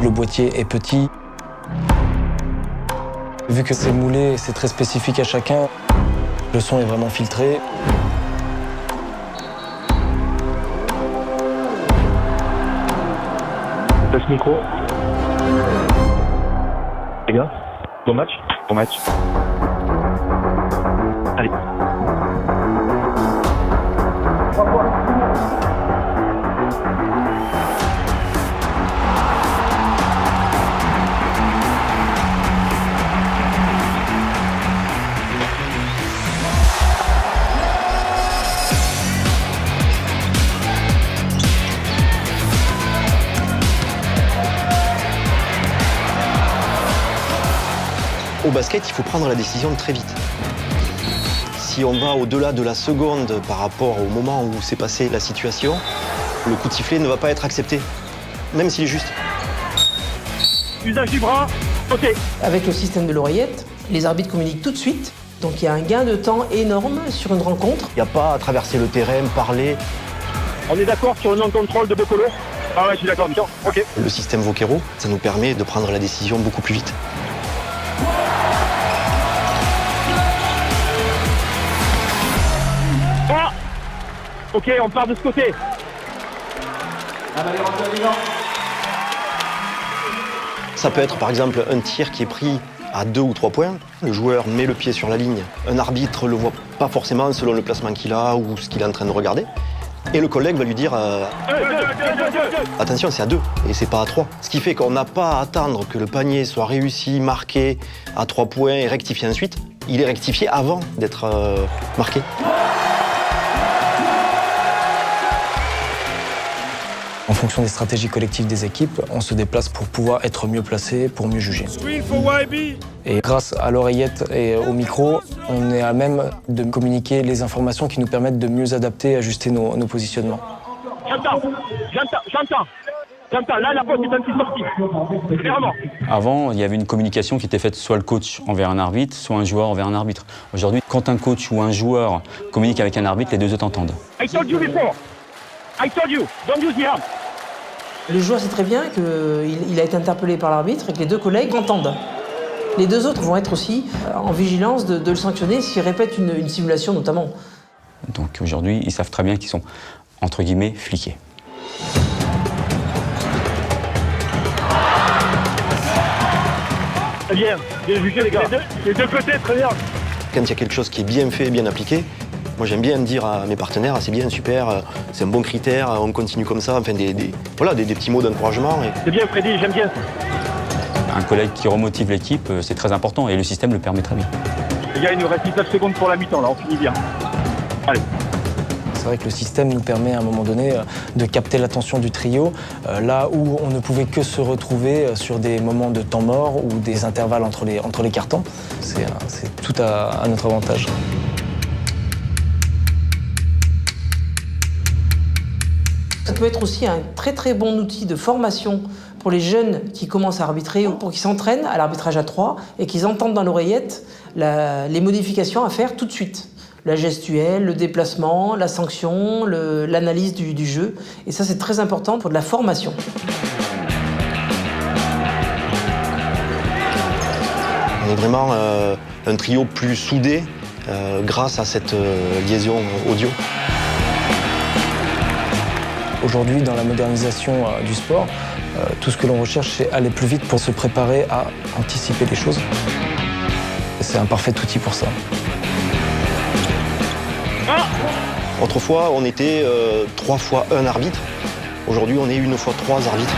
Le boîtier est petit. Vu que c'est moulé, c'est très spécifique à chacun, le son est vraiment filtré. Test micro. Les gars, bon match. Bon match. Allez. Au basket, il faut prendre la décision très vite. Si on va au-delà de la seconde par rapport au moment où s'est passée la situation, le coup de sifflet ne va pas être accepté, même s'il est juste. Usage du bras, ok. Avec le système de l'oreillette, les arbitres communiquent tout de suite. Donc il y a un gain de temps énorme sur une rencontre. Il n'y a pas à traverser le terrain, parler. On est d'accord sur le non-contrôle de Bocolo? Ah ouais, je suis d'accord, Michel. Ok. Le système Vokero, ça nous permet de prendre la décision beaucoup plus vite. Ah, ok, on part de ce côté. Ça peut être par exemple un tir qui est pris à 2 ou 3 points. Le joueur met le pied sur la ligne. Un arbitre ne le voit pas forcément selon le placement qu'il a ou ce qu'il est en train de regarder. Et le collègue va lui dire attention, c'est à 2 et c'est pas à 3. Ce qui fait qu'on n'a pas à attendre que le panier soit réussi, marqué à 3 points et rectifié ensuite. Il est rectifié avant d'être marqué. En fonction des stratégies collectives des équipes, on se déplace pour pouvoir être mieux placé, pour mieux juger. Et grâce à l'oreillette et au micro, on est à même de communiquer les informations qui nous permettent de mieux adapter et ajuster nos positionnements. J'entends. Là, la poste est un petit sortie. Clairement. Avant, il y avait une communication qui était faite soit le coach envers un arbitre, soit un joueur envers un arbitre. Aujourd'hui, quand un coach ou un joueur communique avec un arbitre, les deux s'entendent. I told you before. I told you. Don't use the arm. Le joueur sait très bien qu'il a été interpellé par l'arbitre et que les deux collègues entendent. Les deux autres vont être aussi en vigilance de le sanctionner s'il répète une simulation notamment. Donc aujourd'hui, ils savent très bien qu'ils sont, entre guillemets, fliqués. Très bien jugé les gars. Les deux côtés, très bien. Quand il y a quelque chose qui est bien fait et bien appliqué, moi j'aime bien dire à mes partenaires, c'est bien, super, c'est un bon critère, on continue comme ça, enfin des petits mots d'encouragement. C'est bien Freddy, j'aime bien. Un collègue qui remotive l'équipe, c'est très important et le système le permet très bien. Les gars, il nous reste 19 secondes pour la mi-temps, là, on finit bien. Allez. C'est vrai que le système nous permet à un moment donné de capter l'attention du trio, là où on ne pouvait que se retrouver sur des moments de temps mort ou des intervalles entre les cartons. C'est tout à notre avantage. Ça peut être aussi un très très bon outil de formation pour les jeunes qui commencent à arbitrer ou pour qu'ils s'entraînent à l'arbitrage à 3 et qu'ils entendent dans l'oreillette les modifications à faire tout de suite. La gestuelle, le déplacement, la sanction, l'analyse du jeu. Et ça, c'est très important pour de la formation. On est vraiment un trio plus soudé grâce à cette liaison audio. Aujourd'hui, dans la modernisation du sport, tout ce que l'on recherche, c'est aller plus vite pour se préparer à anticiper les choses. C'est un parfait outil pour ça. Autrefois, on était 3 fois un arbitre. Aujourd'hui, on est 1 fois 3 arbitres.